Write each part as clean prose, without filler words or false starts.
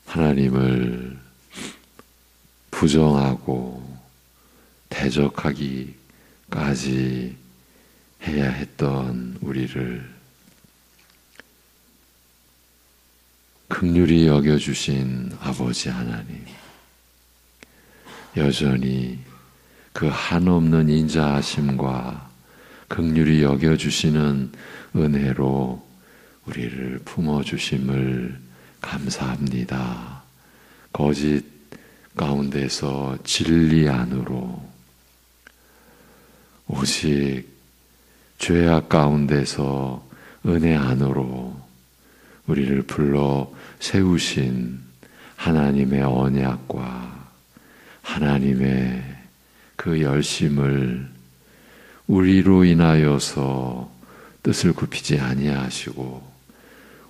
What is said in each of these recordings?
하나님을 부정하고 대적하기까지 해야 했던 우리를 긍휼히 여겨주신 아버지 하나님, 여전히 그 한없는 인자하심과 긍휼히 여겨주시는 은혜로 우리를 품어주심을 감사합니다. 거짓 가운데서 진리 안으로, 오직 죄악 가운데서 은혜 안으로 우리를 불러 세우신 하나님의 언약과 하나님의 그 열심을 우리로 인하여서 뜻을 굽히지 아니하시고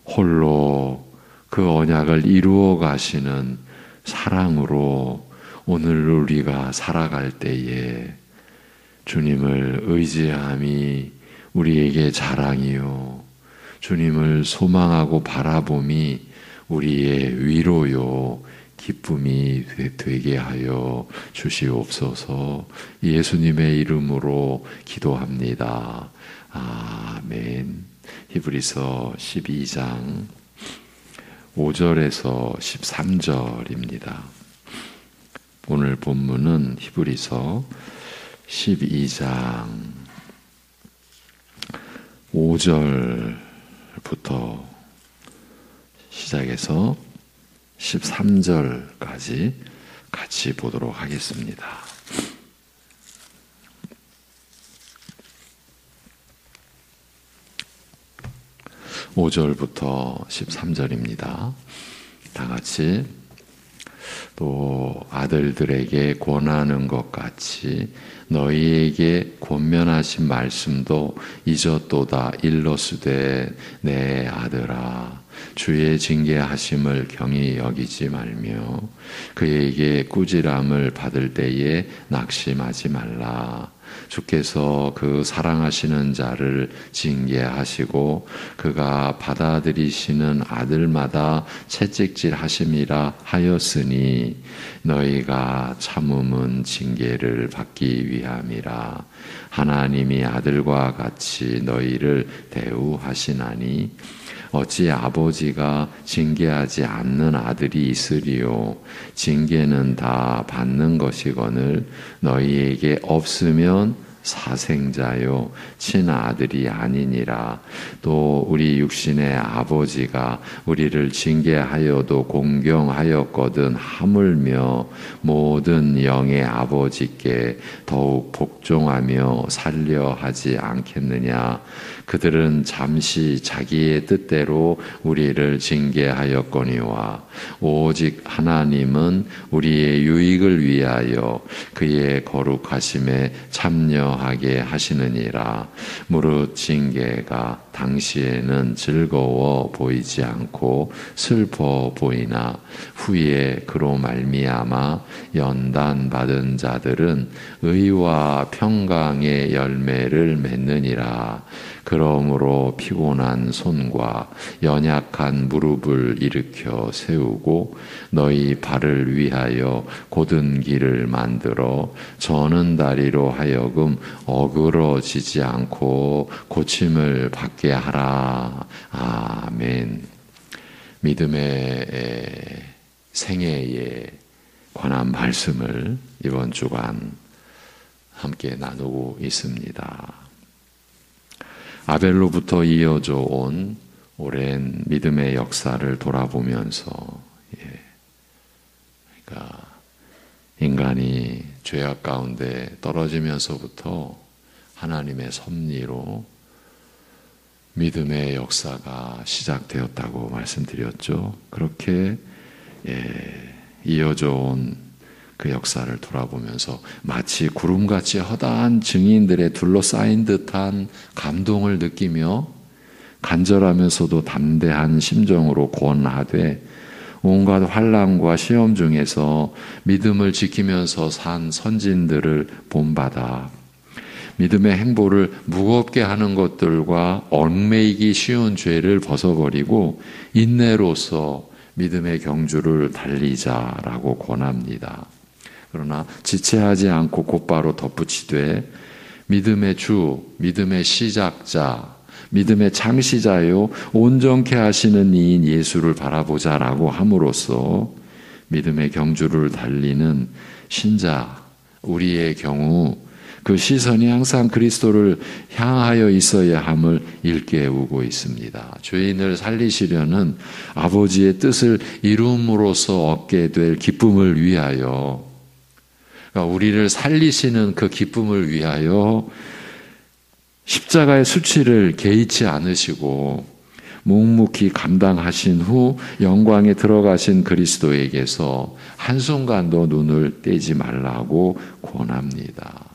홀로 그 언약을 이루어 가시는 사랑으로 오늘 우리가 살아갈 때에 주님을 의지함이 우리에게 자랑이요, 주님을 소망하고 바라봄이 우리의 위로요, 기쁨이 되게 하여 주시옵소서. 예수님의 이름으로 기도합니다. 아멘. 히브리서 12장 5절에서 13절입니다. 오늘 본문은 히브리서 12장 5절부터 시작해서 13절까지 같이 보도록 하겠습니다. 5절부터 13절입니다. 다 같이. 또 아들들에게 권하는 것 같이 너희에게 권면하신 말씀도 잊었도다. 일러스되 내 아들아, 주의 징계하심을 경히 여기지 말며 그에게 꾸지람을 받을 때에 낙심하지 말라. 주께서 그 사랑하시는 자를 징계하시고 그가 받아들이시는 아들마다 채찍질 하심이라 하였으니 너희가 참음은 징계를 받기 위함이라. 하나님이 아들과 같이 너희를 대우하시나니 어찌 아버지가 징계하지 않는 아들이 있으리요. 징계는 다 받는 것이거늘 너희에게 없으면 사생자요 친아들이 아니니라. 또 우리 육신의 아버지가 우리를 징계하여도 공경하였거든 하물며 모든 영의 아버지께 더욱 복종하며 살려 하지 않겠느냐. 그들은 잠시 자기의 뜻대로 우리를 징계하였거니와 오직 하나님은 우리의 유익을 위하여 그의 거룩하심에 참여하게 하시느니라. 무릇 징계가 당시에는 즐거워 보이지 않고 슬퍼 보이나 후에 그로 말미암아 연단받은 자들은 의와 평강의 열매를 맺느니라. 그러므로 피곤한 손과 연약한 무릎을 일으켜 세우고 너희 발을 위하여 곧은 길을 만들어 저는 다리로 하여금 어그러지지 않고 고침을 받게 하라. 아멘. 믿음의 생애에 관한 말씀을 이번 주간 함께 나누고 있습니다. 아벨로부터 이어져 온 오랜 믿음의 역사를 돌아보면서, 그러니까 인간이 죄악 가운데 떨어지면서부터 하나님의 섭리로 믿음의 역사가 시작되었다고 말씀드렸죠. 그렇게 이어져 온 그 역사를 돌아보면서 마치 구름같이 허다한 증인들에 둘러싸인 듯한 감동을 느끼며 간절하면서도 담대한 심정으로 권하되 온갖 환난과 시험 중에서 믿음을 지키면서 산 선진들을 본받아 믿음의 행보를 무겁게 하는 것들과 얽매이기 쉬운 죄를 벗어버리고 인내로서 믿음의 경주를 달리자라고 권합니다. 그러나 지체하지 않고 곧바로 덧붙이되 믿음의 주, 믿음의 시작자, 믿음의 창시자요 온전케 하시는 이인 예수를 바라보자라고 함으로써 믿음의 경주를 달리는 신자, 우리의 경우 그 시선이 항상 그리스도를 향하여 있어야 함을 일깨우고 있습니다. 죄인을 살리시려는 아버지의 뜻을 이룸으로써 얻게 될 기쁨을 위하여, 그러니까 우리를 살리시는 그 기쁨을 위하여 십자가의 수치를 개의치 않으시고 묵묵히 감당하신 후 영광에 들어가신 그리스도에게서 한순간도 눈을 떼지 말라고 권합니다.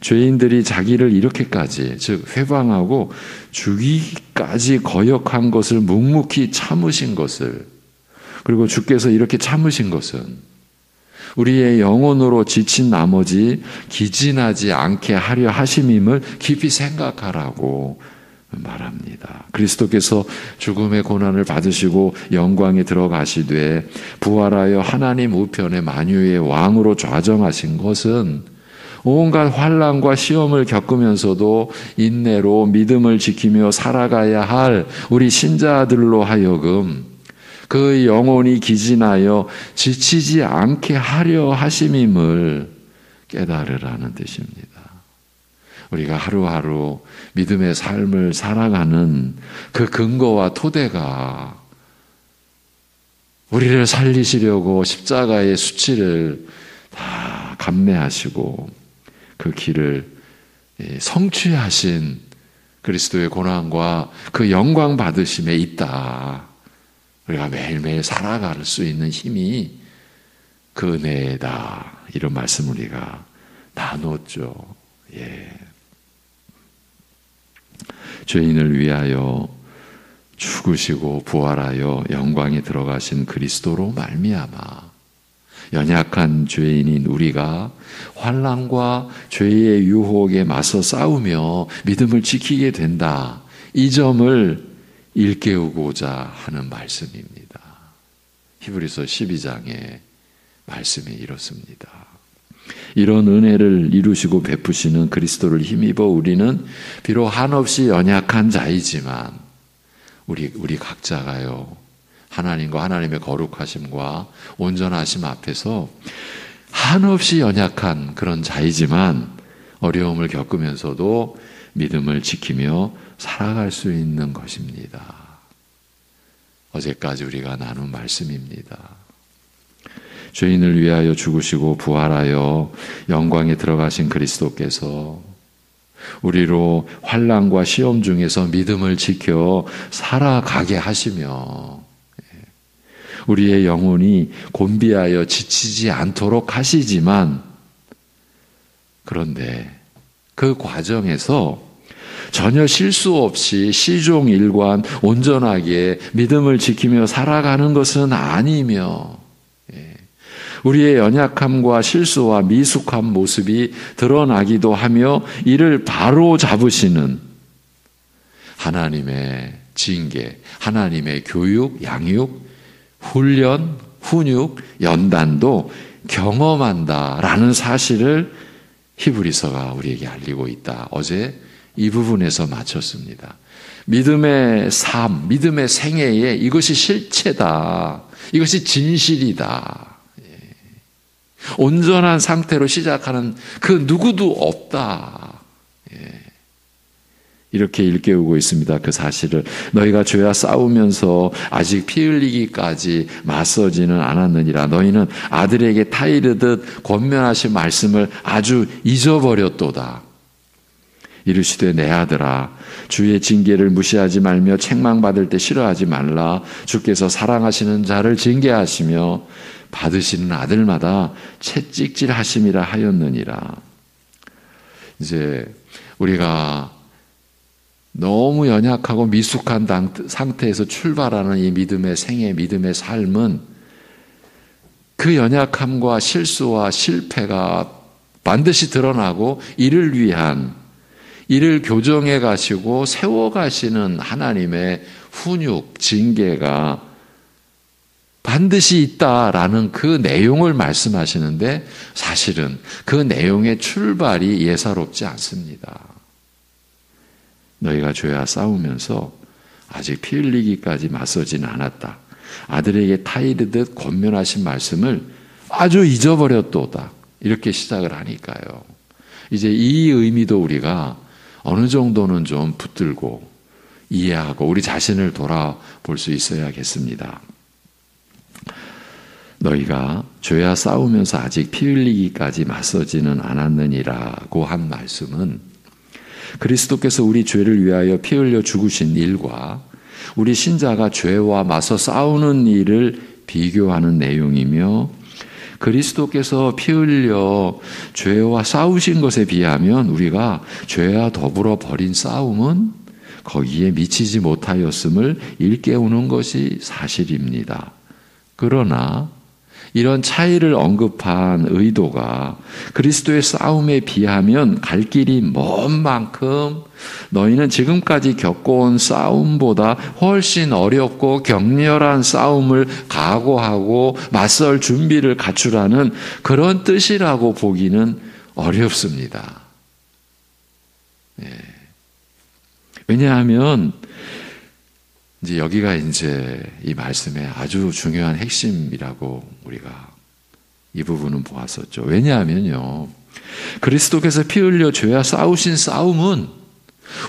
죄인들이 자기를 이렇게까지, 즉 회방하고 죽이기까지 거역한 것을 묵묵히 참으신 것을, 그리고 주께서 이렇게 참으신 것은 우리의 영혼으로 지친 나머지 기진하지 않게 하려 하심임을 깊이 생각하라고 말합니다. 그리스도께서 죽음의 고난을 받으시고 영광에 들어가시되 부활하여 하나님 우편의 만유의 왕으로 좌정하신 것은 온갖 환난과 시험을 겪으면서도 인내로 믿음을 지키며 살아가야 할 우리 신자들로 하여금 그 영혼이 기진하여 지치지 않게 하려 하심임을 깨달으라는 뜻입니다. 우리가 하루하루 믿음의 삶을 살아가는 그 근거와 토대가 우리를 살리시려고 십자가의 수치를 다 감내하시고 그 길을 성취하신 그리스도의 고난과 그 영광 받으심에 있다. 우리가 매일매일 살아갈 수 있는 힘이 그 은혜다. 이런 말씀 우리가 나눴죠. 예. 죄인을 위하여 죽으시고 부활하여 영광에 들어가신 그리스도로 말미암아 연약한 죄인인 우리가 환난과 죄의 유혹에 맞서 싸우며 믿음을 지키게 된다. 이 점을 일깨우고자 하는 말씀입니다. 히브리서 12장의 말씀이 이렇습니다. 이런 은혜를 이루시고 베푸시는 그리스도를 힘입어 우리는 비록 한없이 연약한 자이지만 우리 각자가요, 하나님과 하나님의 거룩하심과 온전하심 앞에서 한없이 연약한 그런 자이지만 어려움을 겪으면서도 믿음을 지키며 살아갈 수 있는 것입니다. 어제까지 우리가 나눈 말씀입니다. 죄인을 위하여 죽으시고 부활하여 영광에 들어가신 그리스도께서 우리로 환난과 시험 중에서 믿음을 지켜 살아가게 하시며 우리의 영혼이 곤비하여 지치지 않도록 하시지만, 그런데 그 과정에서 전혀 실수 없이 시종일관 온전하게 믿음을 지키며 살아가는 것은 아니며 우리의 연약함과 실수와 미숙한 모습이 드러나기도 하며 이를 바로 잡으시는 하나님의 징계, 하나님의 교육, 양육, 훈련, 훈육, 연단도 경험한다라는 사실을 히브리서가 우리에게 알리고 있다. 어제 이 부분에서 마쳤습니다. 믿음의 삶, 믿음의 생애에 이것이 실체다. 이것이 진실이다. 온전한 상태로 시작하는 그 누구도 없다. 이렇게 일깨우고 있습니다. 그 사실을. 너희가 죄와 싸우면서 아직 피 흘리기까지 맞서지는 않았느니라. 너희는 아들에게 타이르듯 권면하신 말씀을 아주 잊어버렸도다. 이르시되 내 아들아, 주의 징계를 무시하지 말며 책망받을 때 싫어하지 말라. 주께서 사랑하시는 자를 징계하시며 받으시는 아들마다 채찍질하심이라 하였느니라. 이제 우리가 너무 연약하고 미숙한 상태에서 출발하는 이 믿음의 생애, 믿음의 삶은 그 연약함과 실수와 실패가 반드시 드러나고 이를 교정해 가시고 세워 가시는 하나님의 훈육, 징계가 반드시 있다라는 그 내용을 말씀하시는데 사실은 그 내용의 출발이 예사롭지 않습니다. 너희가 죄와 싸우면서 아직 피 흘리기까지 맞서지는 않았다. 아들에게 타이르듯 권면하신 말씀을 아주 잊어버렸도다. 이렇게 시작을 하니까요. 이제 이 의미도 우리가 어느 정도는 좀 붙들고 이해하고 우리 자신을 돌아볼 수 있어야겠습니다. 너희가 죄와 싸우면서 아직 피 흘리기까지 맞서지는 않았느니라고 한 말씀은 그리스도께서 우리 죄를 위하여 피 흘려 죽으신 일과 우리 신자가 죄와 맞서 싸우는 일을 비교하는 내용이며 그리스도께서 피 흘려 죄와 싸우신 것에 비하면 우리가 죄와 더불어 벌인 싸움은 거기에 미치지 못하였음을 일깨우는 것이 사실입니다. 그러나 이런 차이를 언급한 의도가 그리스도의 싸움에 비하면 갈 길이 먼 만큼 너희는 지금까지 겪어온 싸움보다 훨씬 어렵고 격렬한 싸움을 각오하고 맞설 준비를 갖추라는 그런 뜻이라고 보기는 어렵습니다. 왜냐하면 이제 여기가 이제 이 말씀의 아주 중요한 핵심이라고 우리가 이 부분은 보았었죠. 왜냐하면요, 그리스도께서 피 흘려 죄와 싸우신 싸움은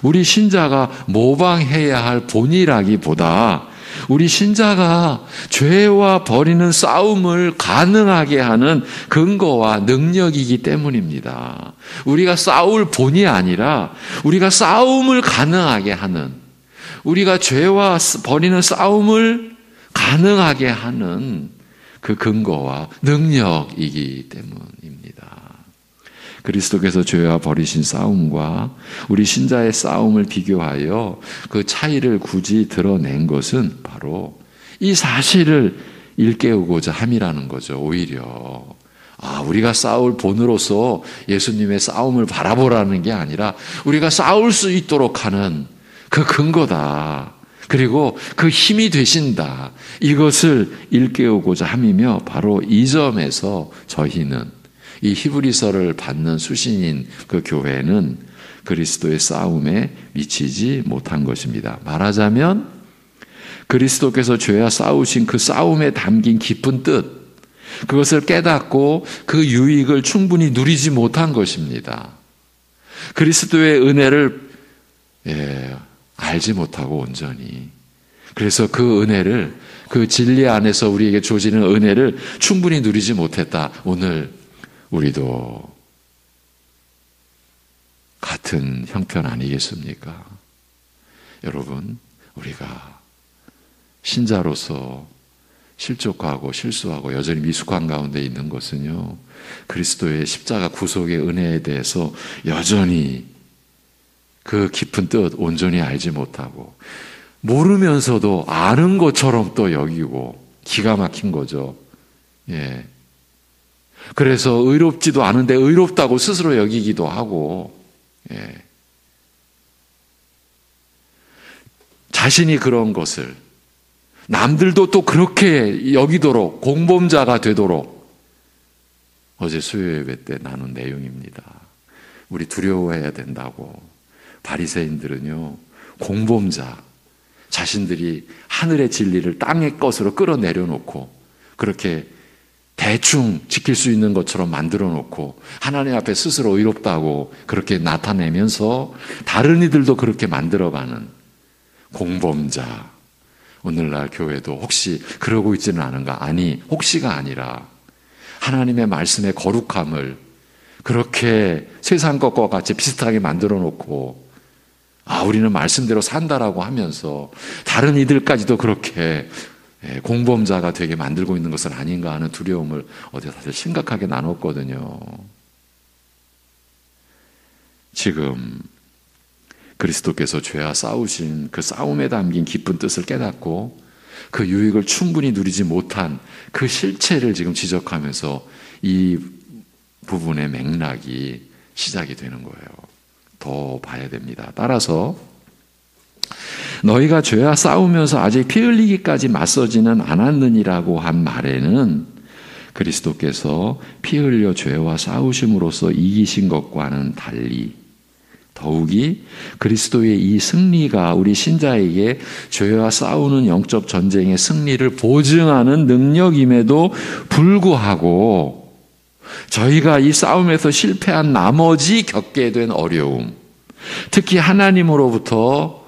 우리 신자가 모방해야 할 본이라기보다 우리 신자가 죄와 벌이는 싸움을 가능하게 하는 근거와 능력이기 때문입니다. 우리가 싸울 본이 아니라 우리가 싸움을 가능하게 하는, 우리가 죄와 벌이는 싸움을 가능하게 하는 그 근거와 능력이기 때문입니다. 그리스도께서 죄와 벌이신 싸움과 우리 신자의 싸움을 비교하여 그 차이를 굳이 드러낸 것은 바로 이 사실을 일깨우고자 함이라는 거죠. 오히려 우리가 싸울 본으로서 예수님의 싸움을 바라보라는 게 아니라 우리가 싸울 수 있도록 하는 그 근거다. 그리고 그 힘이 되신다. 이것을 일깨우고자 함이며 바로 이 점에서 저희는 이 히브리서를 받는 수신인 그 교회는 그리스도의 싸움에 미치지 못한 것입니다. 말하자면 그리스도께서 죄와 싸우신 그 싸움에 담긴 깊은 뜻, 그것을 깨닫고 그 유익을 충분히 누리지 못한 것입니다. 그리스도의 은혜를 알지 못하고 온전히, 그래서 그 은혜를, 그 진리 안에서 우리에게 주어지는 은혜를 충분히 누리지 못했다. 오늘 우리도 같은 형편 아니겠습니까? 여러분, 우리가 신자로서 실족하고 실수하고 여전히 미숙한 가운데 있는 것은요, 그리스도의 십자가 구속의 은혜에 대해서 여전히 그 깊은 뜻 온전히 알지 못하고 모르면서도 아는 것처럼 또 여기고 기가 막힌 거죠. 그래서 의롭지도 않은데 의롭다고 스스로 여기기도 하고, 자신이 그런 것을 남들도 또 그렇게 여기도록 공범자가 되도록 어제 수요 예배 때 나눈 내용입니다. 우리 두려워해야 된다고. 바리새인들은요, 공범자, 자신들이 하늘의 진리를 땅의 것으로 끌어내려놓고 그렇게 대충 지킬 수 있는 것처럼 만들어 놓고 하나님 앞에 스스로 의롭다고 그렇게 나타내면서 다른 이들도 그렇게 만들어가는 공범자. 오늘날 교회도 혹시 그러고 있지는 않은가? 아니, 혹시가 아니라 하나님의 말씀의 거룩함을 그렇게 세상 것과 같이 비슷하게 만들어 놓고 우리는 말씀대로 산다라고 하면서 다른 이들까지도 그렇게 공범자가 되게 만들고 있는 것은 아닌가 하는 두려움을 어제 사실 심각하게 나눴거든요. 지금 그리스도께서 죄와 싸우신 그 싸움에 담긴 깊은 뜻을 깨닫고 그 유익을 충분히 누리지 못한 그 실체를 지금 지적하면서 이 부분의 맥락이 시작이 되는 거예요. 더 봐야 됩니다. 따라서 너희가 죄와 싸우면서 아직 피 흘리기까지 맞서지는 않았느니라고 한 말에는 그리스도께서 피 흘려 죄와 싸우심으로써 이기신 것과는 달리 더욱이 그리스도의 이 승리가 우리 신자에게 죄와 싸우는 영적 전쟁의 승리를 보증하는 능력임에도 불구하고 저희가 이 싸움에서 실패한 나머지 겪게 된 어려움, 특히 하나님으로부터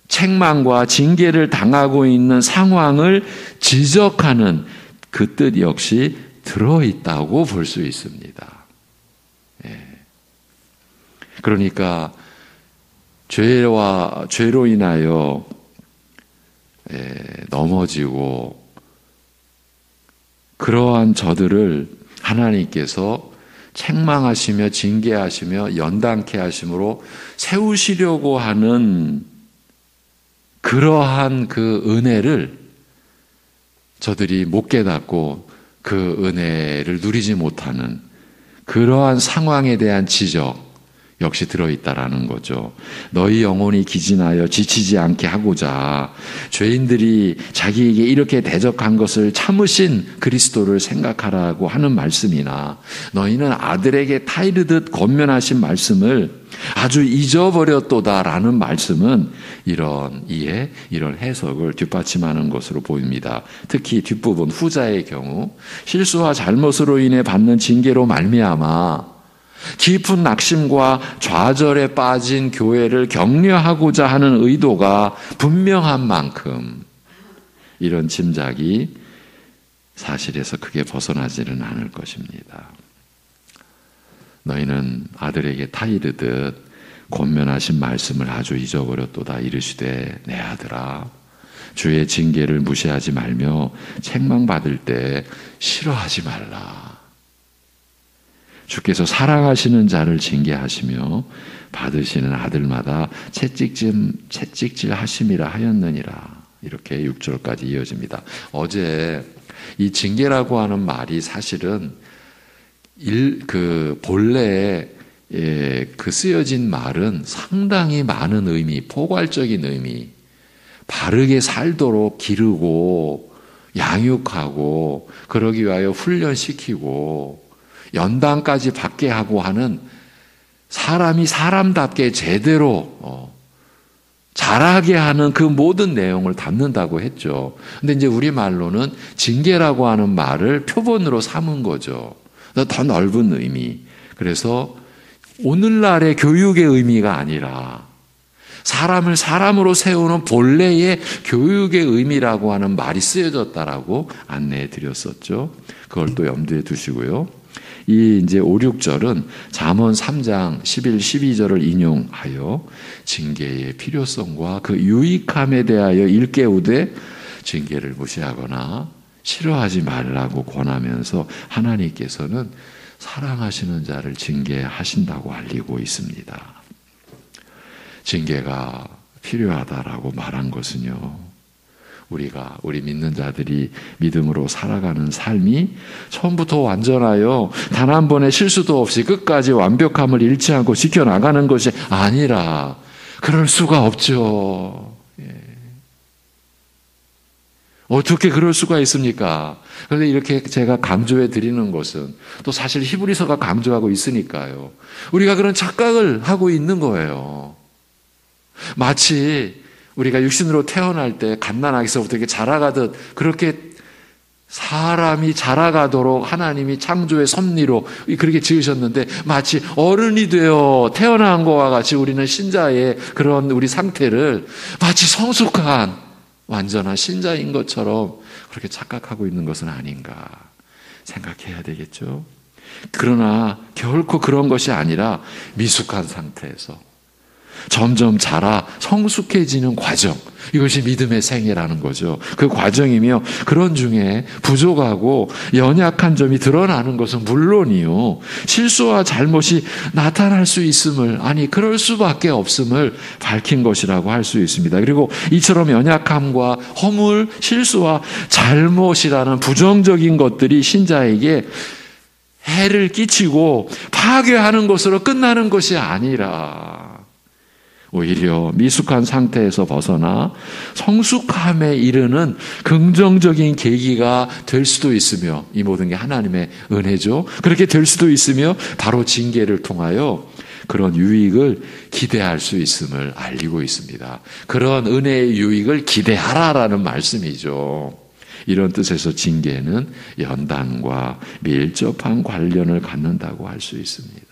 책망과 징계를 당하고 있는 상황을 지적하는 그 뜻 역시 들어있다고 볼 수 있습니다. 그러니까 죄로 인하여 넘어지고 그러한 저들을 하나님께서 책망하시며 징계하시며 연단케 하심으로 세우시려고 하는 그러한 그 은혜를 저들이 못 깨닫고 그 은혜를 누리지 못하는 그러한 상황에 대한 지적 역시 들어있다라는 거죠. 너희 영혼이 기진하여 지치지 않게 하고자 죄인들이 자기에게 이렇게 대적한 것을 참으신 그리스도를 생각하라고 하는 말씀이나 너희는 아들에게 타이르듯 권면하신 말씀을 아주 잊어버렸도다라는 말씀은 이런 이해, 이런 해석을 뒷받침하는 것으로 보입니다. 특히 뒷부분 후자의 경우 실수와 잘못으로 인해 받는 징계로 말미암아 깊은 낙심과 좌절에 빠진 교회를 격려하고자 하는 의도가 분명한 만큼 이런 짐작이 사실에서 크게 벗어나지는 않을 것입니다. 너희는 아들에게 타이르듯 권면하신 말씀을 아주 잊어버렸도다. 이르시되 내 아들아 주의 징계를 무시하지 말며 책망받을 때 싫어하지 말라. 주께서 사랑하시는 자를 징계하시며 받으시는 아들마다 채찍질 하심이라 하였느니라. 이렇게 6절까지 이어집니다. 어제 이 징계라고 하는 말이 사실은 본래에 그 쓰여진 말은 상당히 많은 의미, 포괄적인 의미, 바르게 살도록 기르고 양육하고 그러기 위하여 훈련시키고 연단까지 받게 하고 하는 사람이 사람답게 제대로 잘하게 하는 그 모든 내용을 담는다고 했죠. 근데 이제 우리말로는 징계라고 하는 말을 표본으로 삼은 거죠. 더 넓은 의미. 그래서 오늘날의 교육의 의미가 아니라 사람을 사람으로 세우는 본래의 교육의 의미라고 하는 말이 쓰여졌다라고 안내해 드렸었죠. 그걸 또 염두에 두시고요. 이 이제 5, 6절은 잠언 3장 11, 12절을 인용하여 징계의 필요성과 그 유익함에 대하여 일깨우되 징계를 무시하거나 싫어하지 말라고 권하면서 하나님께서는 사랑하시는 자를 징계하신다고 알리고 있습니다. 징계가 필요하다라고 말한 것은요, 우리 믿는 자들이 믿음으로 살아가는 삶이 처음부터 완전하여 단 한 번의 실수도 없이 끝까지 완벽함을 잃지 않고 지켜나가는 것이 아니라 그럴 수가 없죠. 어떻게 그럴 수가 있습니까? 그런데 이렇게 제가 강조해 드리는 것은 또 사실 히브리서가 강조하고 있으니까요. 우리가 그런 착각을 하고 있는 거예요. 마치 우리가 육신으로 태어날 때 갓난아기서부터 이렇게 자라가듯 그렇게 사람이 자라가도록 하나님이 창조의 섭리로 그렇게 지으셨는데 마치 어른이 되어 태어난 것과 같이 우리는 신자의 그런 우리 상태를 마치 성숙한 완전한 신자인 것처럼 그렇게 착각하고 있는 것은 아닌가 생각해야 되겠죠. 그러나 결코 그런 것이 아니라 미숙한 상태에서 점점 자라 성숙해지는 과정, 이것이 믿음의 생애라는 거죠. 그 과정이며 그런 중에 부족하고 연약한 점이 드러나는 것은 물론이요, 실수와 잘못이 나타날 수 있음을, 아니 그럴 수밖에 없음을 밝힌 것이라고 할 수 있습니다. 그리고 이처럼 연약함과 허물, 실수와 잘못이라는 부정적인 것들이 신자에게 해를 끼치고 파괴하는 것으로 끝나는 것이 아니라 오히려 미숙한 상태에서 벗어나 성숙함에 이르는 긍정적인 계기가 될 수도 있으며, 이 모든 게 하나님의 은혜죠. 그렇게 될 수도 있으며 바로 징계를 통하여 그런 유익을 기대할 수 있음을 알리고 있습니다. 그런 은혜의 유익을 기대하라라는 말씀이죠. 이런 뜻에서 징계는 연단과 밀접한 관련을 갖는다고 할 수 있습니다.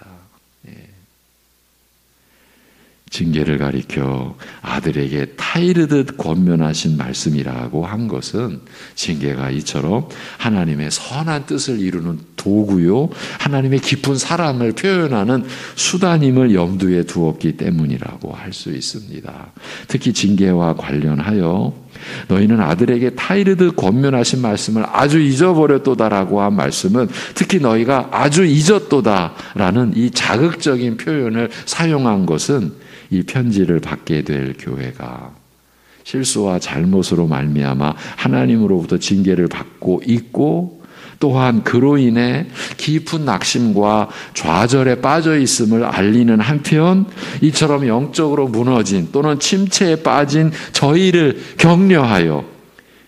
징계를 가리켜 아들에게 타이르듯 권면하신 말씀이라고 한 것은 징계가 이처럼 하나님의 선한 뜻을 이루는 도구요, 하나님의 깊은 사랑을 표현하는 수단임을 염두에 두었기 때문이라고 할 수 있습니다. 특히 징계와 관련하여 너희는 아들에게 타이르듯 권면하신 말씀을 아주 잊어버렸도다라고 한 말씀은 특히 너희가 아주 잊었도다라는 이 자극적인 표현을 사용한 것은 이 편지를 받게 될 교회가 실수와 잘못으로 말미암아 하나님으로부터 징계를 받고 있고, 또한 그로 인해 깊은 낙심과 좌절에 빠져 있음을 알리는 한편, 이처럼 영적으로 무너진 또는 침체에 빠진 저희를 격려하여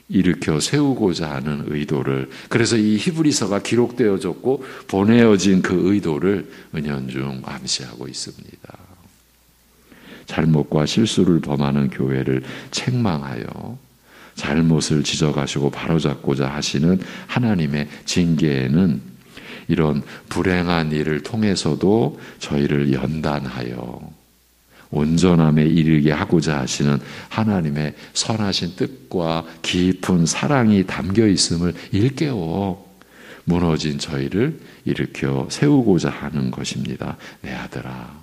일으켜 세우고자 하는 의도를, 그래서 이 히브리서가 기록되어졌고 보내어진 그 의도를 은연중 암시하고 있습니다. 잘못과 실수를 범하는 교회를 책망하여 잘못을 지적하시고 바로잡고자 하시는 하나님의 징계에는 이런 불행한 일을 통해서도 저희를 연단하여 온전함에 이르게 하고자 하시는 하나님의 선하신 뜻과 깊은 사랑이 담겨 있음을 일깨워 무너진 저희를 일으켜 세우고자 하는 것입니다. 내 아들아,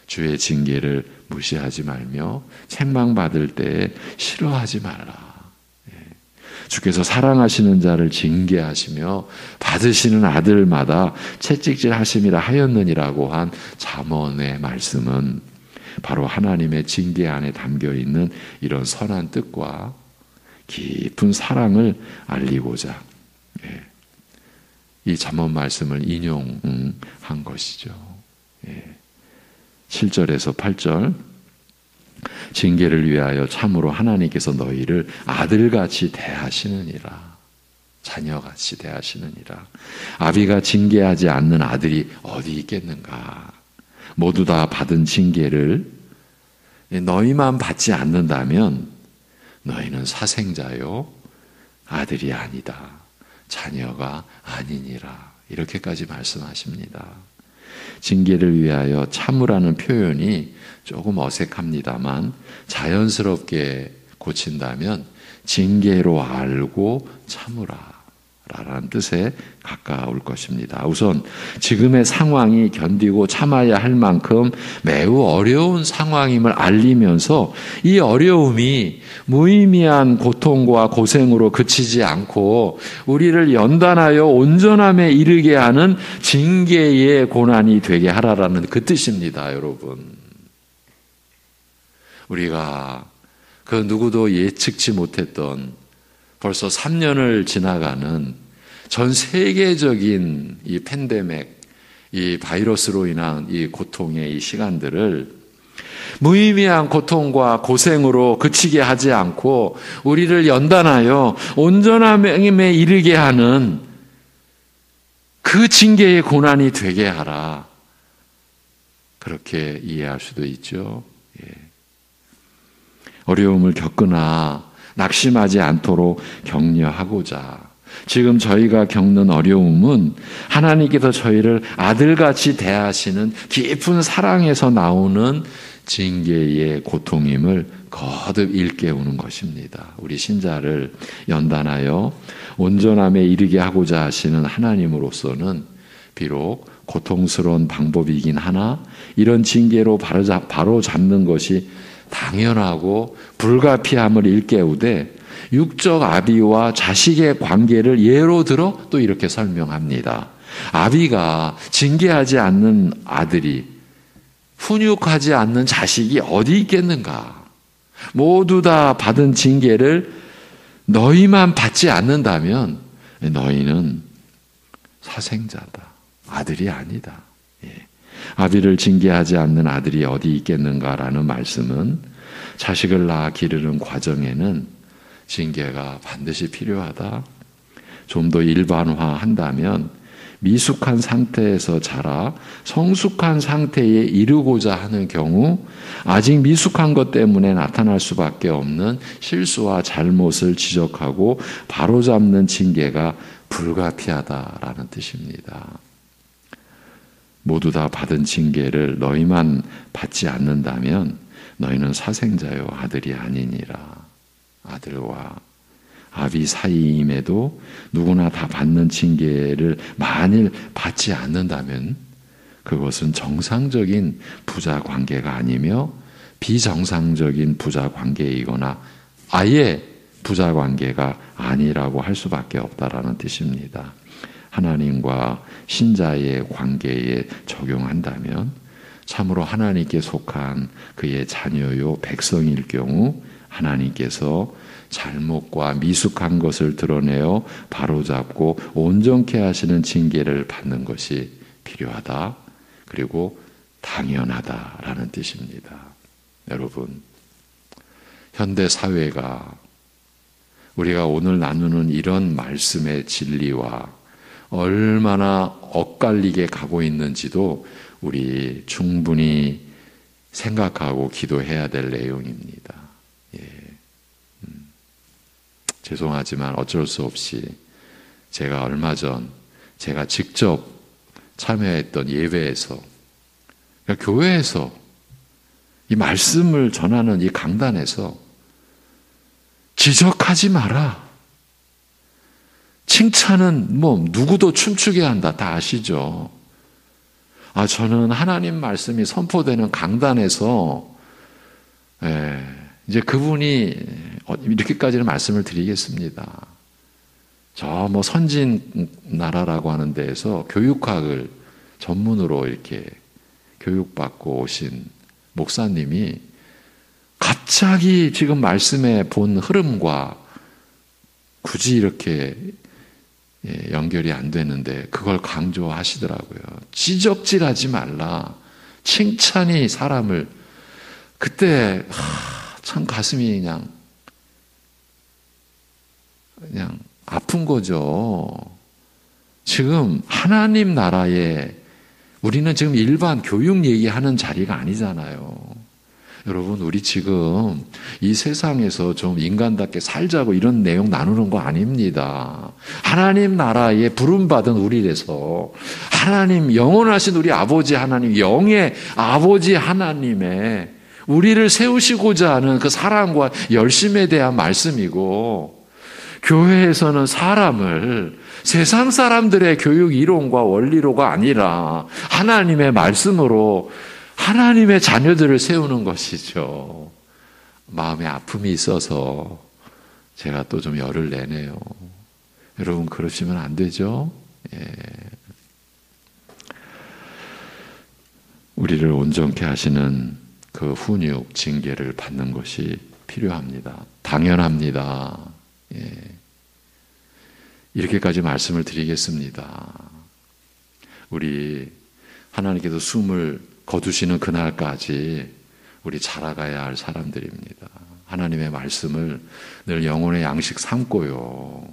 주의 징계를 무시하지 말며 책망받을 때 싫어하지 말라. 주께서 사랑하시는 자를 징계하시며 받으시는 아들마다 채찍질하심이라 하였느니라고 한 잠언의 말씀은 바로 하나님의 징계 안에 담겨있는 이런 선한 뜻과 깊은 사랑을 알리고자 이 잠언 말씀을 인용한 것이죠. 7절에서 8절, 징계를 위하여 참으로 하나님께서 너희를 아들같이 대하시느니라. 자녀같이 대하시느니라. 아비가 징계하지 않는 아들이 어디 있겠는가. 모두 다 받은 징계를 너희만 받지 않는다면 너희는 사생자요 아들이 아니다, 자녀가 아니니라. 이렇게까지 말씀하십니다. 징계를 위하여 참으라는 표현이 조금 어색합니다만 자연스럽게 고친다면 징계로 알고 참으라 라는 뜻에 가까울 것입니다. 우선 지금의 상황이 견디고 참아야 할 만큼 매우 어려운 상황임을 알리면서 이 어려움이 무의미한 고통과 고생으로 그치지 않고 우리를 연단하여 온전함에 이르게 하는 징계의 고난이 되게 하라라는 그 뜻입니다. 여러분, 우리가 그 누구도 예측치 못했던 벌써 3년을 지나가는 전 세계적인 이 팬데믹, 이 바이러스로 인한 이 고통의 이 시간들을 무의미한 고통과 고생으로 그치게 하지 않고 우리를 연단하여 온전함에 이르게 하는 그 징계의 고난이 되게 하라. 그렇게 이해할 수도 있죠. 어려움을 겪으나 낙심하지 않도록 격려하고자, 지금 저희가 겪는 어려움은 하나님께서 저희를 아들같이 대하시는 깊은 사랑에서 나오는 징계의 고통임을 거듭 일깨우는 것입니다. 우리 신자를 연단하여 온전함에 이르게 하고자 하시는 하나님으로서는 비록 고통스러운 방법이긴 하나 이런 징계로 바로 잡는 것이 당연하고 불가피함을 일깨우되 육적 아비와 자식의 관계를 예로 들어 또 이렇게 설명합니다. 아비가 징계하지 않는 아들이, 훈육하지 않는 자식이 어디 있겠는가? 모두 다 받은 징계를 너희만 받지 않는다면 너희는 사생자다, 아들이 아니다. 아비를 징계하지 않는 아들이 어디 있겠는가라는 말씀은 자식을 낳아 기르는 과정에는 징계가 반드시 필요하다. 좀 더 일반화한다면 미숙한 상태에서 자라 성숙한 상태에 이르고자 하는 경우 아직 미숙한 것 때문에 나타날 수밖에 없는 실수와 잘못을 지적하고 바로잡는 징계가 불가피하다라는 뜻입니다. 모두 다 받은 징계를 너희만 받지 않는다면 너희는 사생자요 아들이 아니니라. 아들과 아비 사이임에도 누구나 다 받는 징계를 만일 받지 않는다면 그것은 정상적인 부자 관계가 아니며 비정상적인 부자 관계이거나 아예 부자 관계가 아니라고 할 수밖에 없다라는 뜻입니다. 하나님과 신자의 관계에 적용한다면 참으로 하나님께 속한 그의 자녀요 백성일 경우 하나님께서 잘못과 미숙한 것을 드러내어 바로잡고 온전케 하시는 징계를 받는 것이 필요하다. 그리고 당연하다라는 뜻입니다. 여러분, 현대 사회가 우리가 오늘 나누는 이런 말씀의 진리와 얼마나 엇갈리게 가고 있는지도 우리 충분히 생각하고 기도해야 될 내용입니다. 죄송하지만 어쩔 수 없이 제가 얼마 전 제가 직접 참여했던 예배에서 그러니까 교회에서 이 말씀을 전하는 이 강단에서 지적하지 마라. 칭찬은 뭐 누구도 춤추게 한다. 다 아시죠? 저는 하나님 말씀이 선포되는 강단에서 이제 그분이 이렇게까지는 말씀을 드리겠습니다. 저 뭐 선진 나라라고 하는 데에서 교육학을 전문으로 이렇게 교육받고 오신 목사님이 갑자기 지금 말씀의 본 흐름과 굳이 이렇게 연결이 안 되는데 그걸 강조하시더라고요. 지적질하지 말라. 칭찬이 사람을 그때 참 가슴이 그냥 아픈 거죠. 지금 하나님 나라에 우리는 지금 일반 교육 얘기하는 자리가 아니잖아요. 여러분, 우리 지금 이 세상에서 좀 인간답게 살자고 이런 내용 나누는 거 아닙니다. 하나님 나라에 부름받은 우리라서 하나님, 영원하신 우리 아버지 하나님, 영의 아버지 하나님의 우리를 세우시고자 하는 그 사랑과 열심에 대한 말씀이고, 교회에서는 사람을 세상 사람들의 교육 이론과 원리로가 아니라 하나님의 말씀으로 하나님의 자녀들을 세우는 것이죠. 마음에 아픔이 있어서 제가 또 좀 열을 내네요. 여러분, 그러시면 안 되죠? 우리를 온전케 하시는 그 훈육, 징계를 받는 것이 필요합니다. 당연합니다. 이렇게까지 말씀을 드리겠습니다. 우리 하나님께서 숨을 거두시는 그날까지 우리 자라가야 할 사람들입니다. 하나님의 말씀을 늘 영혼의 양식 삼고요.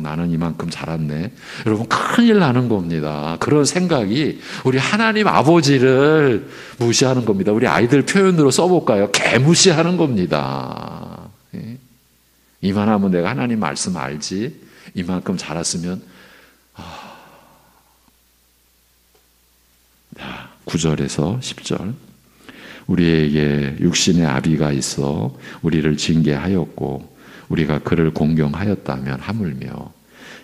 나는 이만큼 자랐네. 여러분, 큰일 나는 겁니다. 그런 생각이 우리 하나님 아버지를 무시하는 겁니다. 우리 아이들 표현으로 써볼까요? 개무시하는 겁니다. 이만하면 내가 하나님 말씀 알지? 이만큼 자랐으면 9절에서 10절 우리에게 육신의 아비가 있어 우리를 징계하였고 우리가 그를 공경하였다면 하물며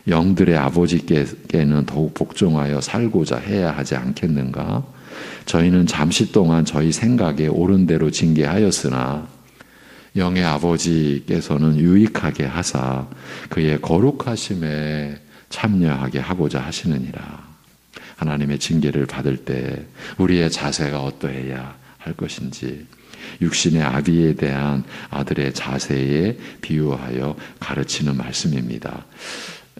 영들의 아버지께는 더욱 복종하여 살고자 해야 하지 않겠는가? 저희는 잠시 동안 저희 생각에 옳은 대로 징계하였으나 영의 아버지께서는 유익하게 하사 그의 거룩하심에 참여하게 하고자 하시느니라. 하나님의 징계를 받을 때 우리의 자세가 어떠해야 할 것인지 육신의 아비에 대한 아들의 자세에 비유하여 가르치는 말씀입니다.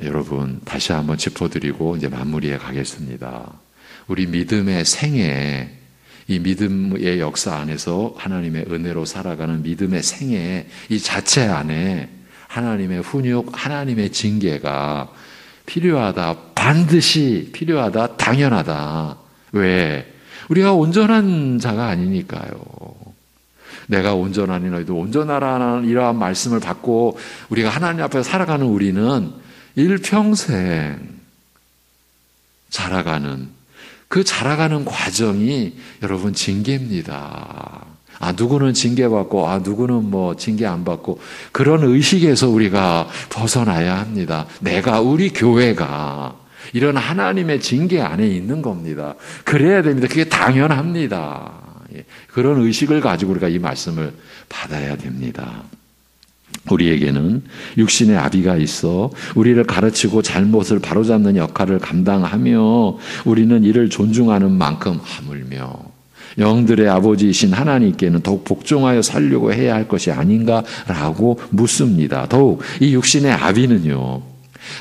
여러분, 다시 한번 짚어드리고 이제 마무리에 가겠습니다. 우리 믿음의 생애, 이 믿음의 역사 안에서 하나님의 은혜로 살아가는 믿음의 생애 이 자체 안에 하나님의 훈육, 하나님의 징계가 필요하다, 반드시 필요하다, 당연하다. 왜? 우리가 온전한 자가 아니니까요. 내가 온전하니 너희도 온전하라는 이러한 말씀을 받고 우리가 하나님 앞에 살아가는 우리는 일평생 자라가는 그 자라가는 과정이 여러분 징계입니다. 누구는 징계받고 누구는 뭐 징계 안 받고 그런 의식에서 우리가 벗어나야 합니다. 내가 우리 교회가 이런 하나님의 징계 안에 있는 겁니다. 그래야 됩니다. 그게 당연합니다. 그런 의식을 가지고 우리가 이 말씀을 받아야 됩니다. 우리에게는 육신의 아비가 있어 우리를 가르치고 잘못을 바로잡는 역할을 감당하며 우리는 이를 존중하는 만큼 하물며 영들의 아버지이신 하나님께는 더욱 복종하여 살려고 해야 할 것이 아닌가라고 묻습니다. 더욱 이 육신의 아비는요,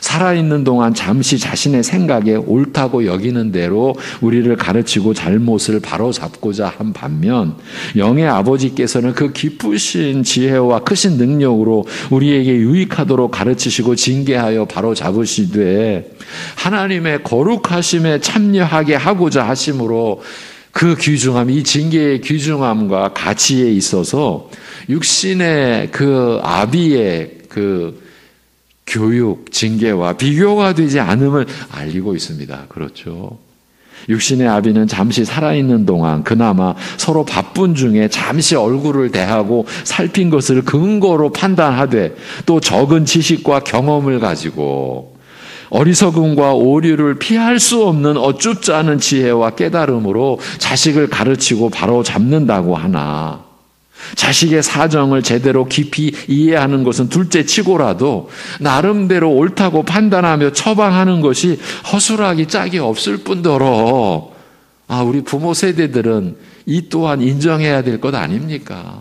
살아있는 동안 잠시 자신의 생각에 옳다고 여기는 대로 우리를 가르치고 잘못을 바로잡고자 한 반면 영의 아버지께서는 그 깊으신 지혜와 크신 능력으로 우리에게 유익하도록 가르치시고 징계하여 바로잡으시되 하나님의 거룩하심에 참여하게 하고자 하심으로 그 귀중함, 이 징계의 귀중함과 가치에 있어서 육신의 그 아비의 그 교육, 징계와 비교가 되지 않음을 알리고 있습니다. 그렇죠. 육신의 아비는 잠시 살아있는 동안 그나마 서로 바쁜 중에 잠시 얼굴을 대하고 살핀 것을 근거로 판단하되 또 적은 지식과 경험을 가지고 어리석음과 오류를 피할 수 없는 어쭙지 않은 지혜와 깨달음으로 자식을 가르치고 바로 잡는다고 하나 자식의 사정을 제대로 깊이 이해하는 것은 둘째 치고라도 나름대로 옳다고 판단하며 처방하는 것이 허술하기 짝이 없을 뿐더러 우리 부모 세대들은 이 또한 인정해야 될 것 아닙니까?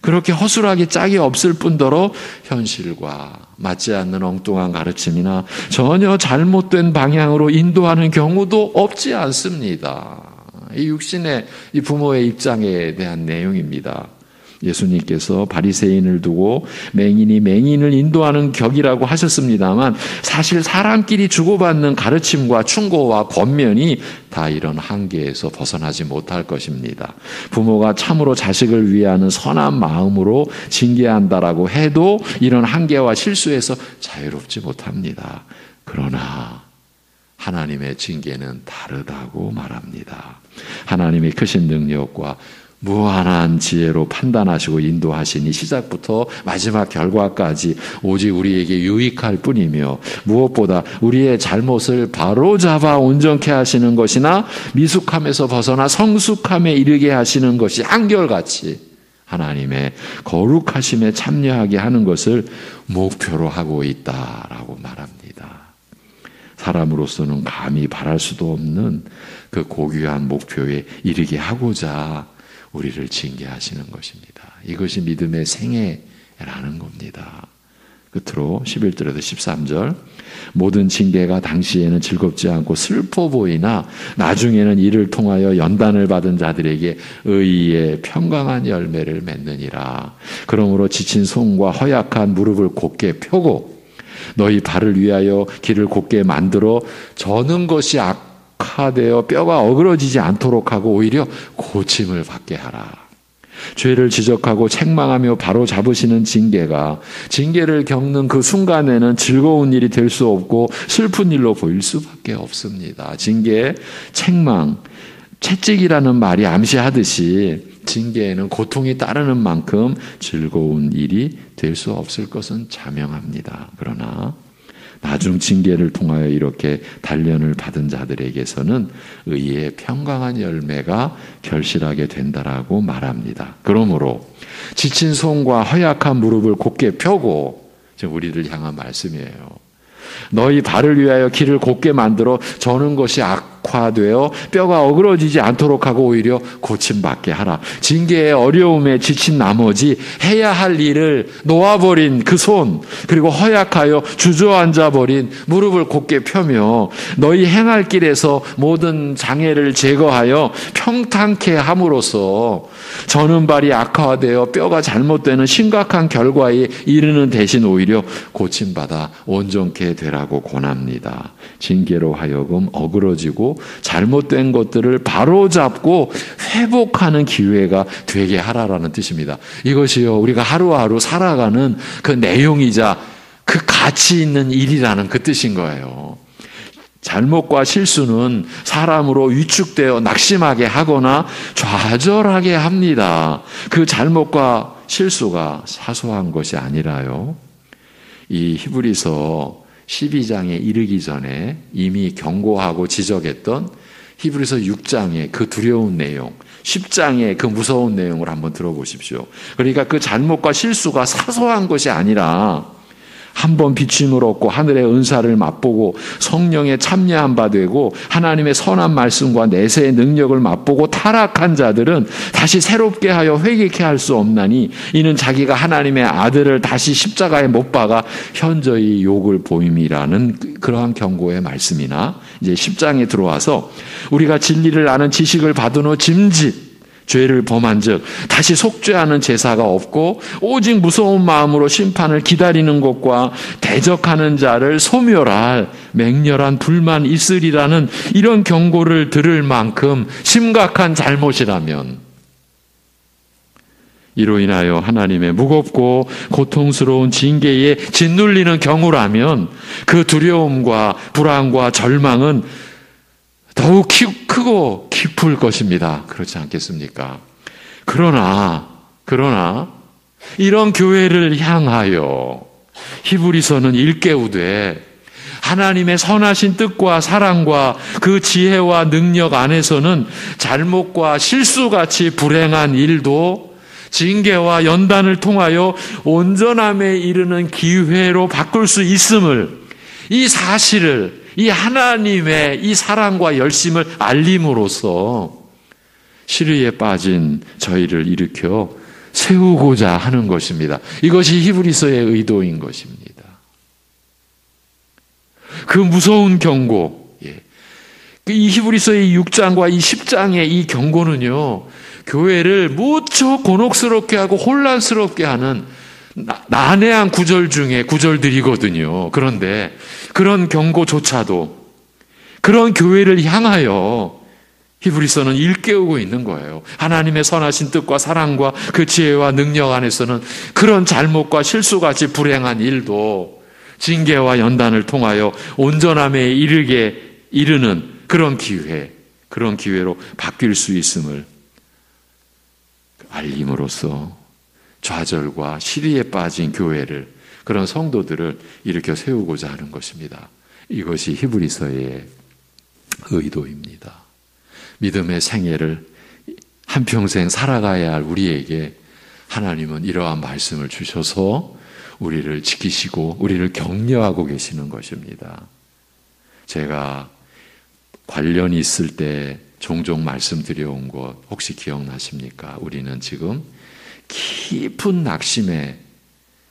그렇게 허술하기 짝이 없을 뿐더러 현실과 맞지 않는 엉뚱한 가르침이나 전혀 잘못된 방향으로 인도하는 경우도 없지 않습니다. 이 육신의 이 부모의 입장에 대한 내용입니다. 예수님께서 바리새인을 두고 맹인이 맹인을 인도하는 격이라고 하셨습니다만 사실 사람끼리 주고받는 가르침과 충고와 권면이 다 이런 한계에서 벗어나지 못할 것입니다. 부모가 참으로 자식을 위하는 선한 마음으로 징계한다라고 해도 이런 한계와 실수에서 자유롭지 못합니다. 그러나 하나님의 징계는 다르다고 말합니다. 하나님의 크신 능력과 무한한 지혜로 판단하시고 인도하시니 시작부터 마지막 결과까지 오직 우리에게 유익할 뿐이며 무엇보다 우리의 잘못을 바로잡아 온전케 하시는 것이나 미숙함에서 벗어나 성숙함에 이르게 하시는 것이 한결같이 하나님의 거룩하심에 참여하게 하는 것을 목표로 하고 있다라고 말합니다. 사람으로서는 감히 바랄 수도 없는 그 고귀한 목표에 이르게 하고자 우리를 징계하시는 것입니다. 이것이 믿음의 생애라는 겁니다. 끝으로 11절에서 13절 모든 징계가 당시에는 즐겁지 않고 슬퍼 보이나 나중에는 이를 통하여 연단을 받은 자들에게 의의 평강한 열매를 맺느니라. 그러므로 지친 손과 허약한 무릎을 곧게 펴고 너희 발을 위하여 길을 곧게 만들어 저는 것이 악화되어 뼈가 어그러지지 않도록 하고 오히려 고침을 받게 하라. 죄를 지적하고 책망하며 바로 잡으시는 징계를 겪는 그 순간에는 즐거운 일이 될 수 없고 슬픈 일로 보일 수밖에 없습니다. 징계, 책망, 채찍이라는 말이 암시하듯이 징계에는 고통이 따르는 만큼 즐거운 일이 될 수 없을 것은 자명합니다. 그러나 나중 징계를 통하여 이렇게 단련을 받은 자들에게서는 의의 평강한 열매가 결실하게 된다라고 말합니다. 그러므로 지친 손과 허약한 무릎을 곧게 펴고 지금 우리를 향한 말씀이에요. 너희 발을 위하여 길을 곧게 만들어 저는 것이 악화되어 뼈가 어그러지지 않도록 하고 오히려 고침받게 하라. 징계의 어려움에 지친 나머지 해야 할 일을 놓아버린 그 손, 그리고 허약하여 주저앉아버린 무릎을 곧게 펴며 너희 행할 길에서 모든 장애를 제거하여 평탄케 함으로써 저는 발이 악화되어 뼈가 잘못되는 심각한 결과에 이르는 대신 오히려 고침받아 온전케 되라고 권합니다. 징계로 하여금 어그러지고 잘못된 것들을 바로잡고 회복하는 기회가 되게 하라라는 뜻입니다. 이것이요, 우리가 하루하루 살아가는 그 내용이자 그 가치 있는 일이라는 그 뜻인 거예요. 잘못과 실수는 사람으로 위축되어 낙심하게 하거나 좌절하게 합니다. 그 잘못과 실수가 사소한 것이 아니라요, 이 히브리서 12장에 이르기 전에 이미 경고하고 지적했던 히브리서 6장의 그 두려운 내용, 10장의 그 무서운 내용을 한번 들어보십시오. 그러니까 그 잘못과 실수가 사소한 것이 아니라 한번 비침을 얻고 하늘의 은사를 맛보고 성령에 참여한 바 되고 하나님의 선한 말씀과 내세의 능력을 맛보고 타락한 자들은 다시 새롭게 하여 회개케 할 수 없나니 이는 자기가 하나님의 아들을 다시 십자가에 못 박아 현저히 욕을 보임이라는 그러한 경고의 말씀이나, 이제 10장에 들어와서 우리가 진리를 아는 지식을 받은 후 짐짓 죄를 범한 즉 다시 속죄하는 제사가 없고 오직 무서운 마음으로 심판을 기다리는 것과 대적하는 자를 소멸할 맹렬한 불만 있으리라는 이런 경고를 들을 만큼 심각한 잘못이라면, 이로 인하여 하나님의 무겁고 고통스러운 징계에 짓눌리는 경우라면 그 두려움과 불안과 절망은 더욱 크고 깊을 것입니다. 그렇지 않겠습니까? 그러나 이런 교회를 향하여 히브리서는 일깨우되 하나님의 선하신 뜻과 사랑과 그 지혜와 능력 안에서는 잘못과 실수같이 불행한 일도 징계와 연단을 통하여 온전함에 이르는 기회로 바꿀 수 있음을, 이 사실을, 이 하나님의 이 사랑과 열심을 알림으로써 시리에 빠진 저희를 일으켜 세우고자 하는 것입니다. 이것이 히브리서의 의도인 것입니다. 그 무서운 경고, 이 히브리서의 6장과 이 10장의 이 경고는요, 교회를 무척 곤혹스럽게 하고 혼란스럽게 하는 난해한 구절 중에 구절들이거든요. 그런데 그런 경고조차도 그런 교회를 향하여 히브리서는 일깨우고 있는 거예요. 하나님의 선하신 뜻과 사랑과 그 지혜와 능력 안에서는 그런 잘못과 실수같이 불행한 일도 징계와 연단을 통하여 온전함에 이르는 그런 기회로 바뀔 수 있음을 알림으로써 좌절과 시리에 빠진 교회를, 그런 성도들을 일으켜 세우고자 하는 것입니다. 이것이 히브리서의 의도입니다. 믿음의 생애를 한평생 살아가야 할 우리에게 하나님은 이러한 말씀을 주셔서 우리를 지키시고 우리를 격려하고 계시는 것입니다. 제가 관련이 있을 때 종종 말씀드려온 것 혹시 기억나십니까? 우리는 지금 깊은 낙심의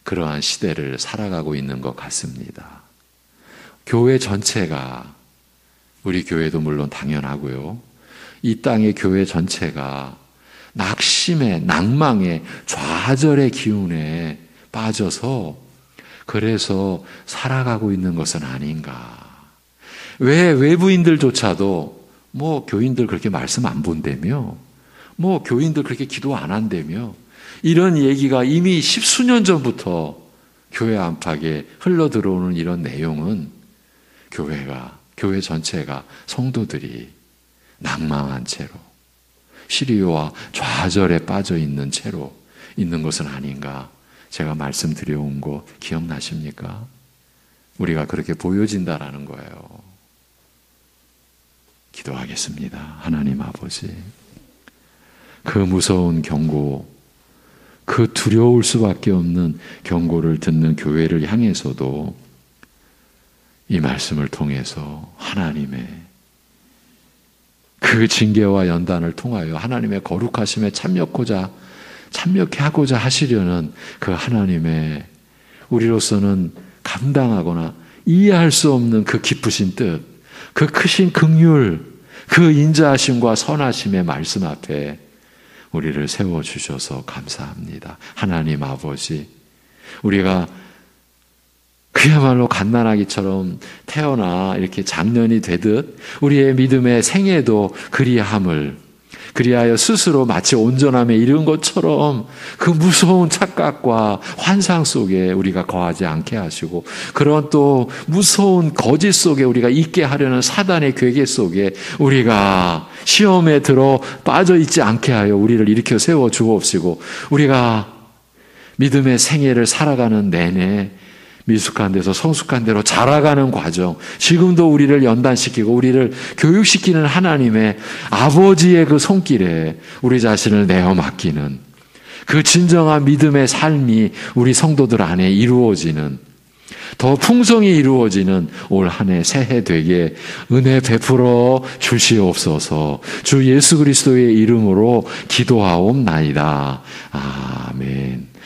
그러한 시대를 살아가고 있는 것 같습니다. 교회 전체가, 우리 교회도 물론 당연하고요, 이 땅의 교회 전체가 낙심의, 낭망의, 좌절의 기운에 빠져서 그래서 살아가고 있는 것은 아닌가. 왜 외부인들조차도 교인들 그렇게 말씀 안 본다며, 교인들 그렇게 기도 안 한다며, 이런 얘기가 이미 십수년 전부터 교회 안팎에 흘러 들어오는 이런 내용은 교회 전체가, 성도들이 낭망한 채로, 시리와 좌절에 빠져 있는 채로 있는 것은 아닌가. 제가 말씀드려온 거 기억나십니까? 우리가 그렇게 보여진다라는 거예요. 기도하겠습니다. 하나님 아버지, 그 무서운 경고, 그 두려울 수밖에 없는 경고를 듣는 교회를 향해서도 이 말씀을 통해서 하나님의 그 징계와 연단을 통하여 하나님의 거룩하심에 참여케 하고자 하시려는 그 하나님의 우리로서는 감당하거나 이해할 수 없는 그 깊으신 뜻, 그 크신 긍휼, 그 인자하심과 선하심의 말씀 앞에 우리를 세워주셔서 감사합니다. 하나님 아버지, 우리가 그야말로 갓난아기처럼 태어나 이렇게 장년이 되듯 우리의 믿음의 생애도 그리하여 스스로 마치 온전함에 이른 것처럼 그 무서운 착각과 환상 속에 우리가 거하지 않게 하시고, 그런 또 무서운 거짓 속에 우리가 있게 하려는 사단의 괴계 속에 우리가 시험에 들어 빠져 있지 않게 하여 우리를 일으켜 세워 주옵시고, 우리가 믿음의 생애를 살아가는 내내 미숙한 데서 성숙한 데로 자라가는 과정, 지금도 우리를 연단시키고 우리를 교육시키는 하나님의 아버지의 그 손길에 우리 자신을 내어 맡기는 그 진정한 믿음의 삶이 우리 성도들 안에 이루어지는, 더 풍성히 이루어지는 올 한 해 새해 되게 은혜 베풀어 주시옵소서. 주 예수 그리스도의 이름으로 기도하옵나이다. 아멘.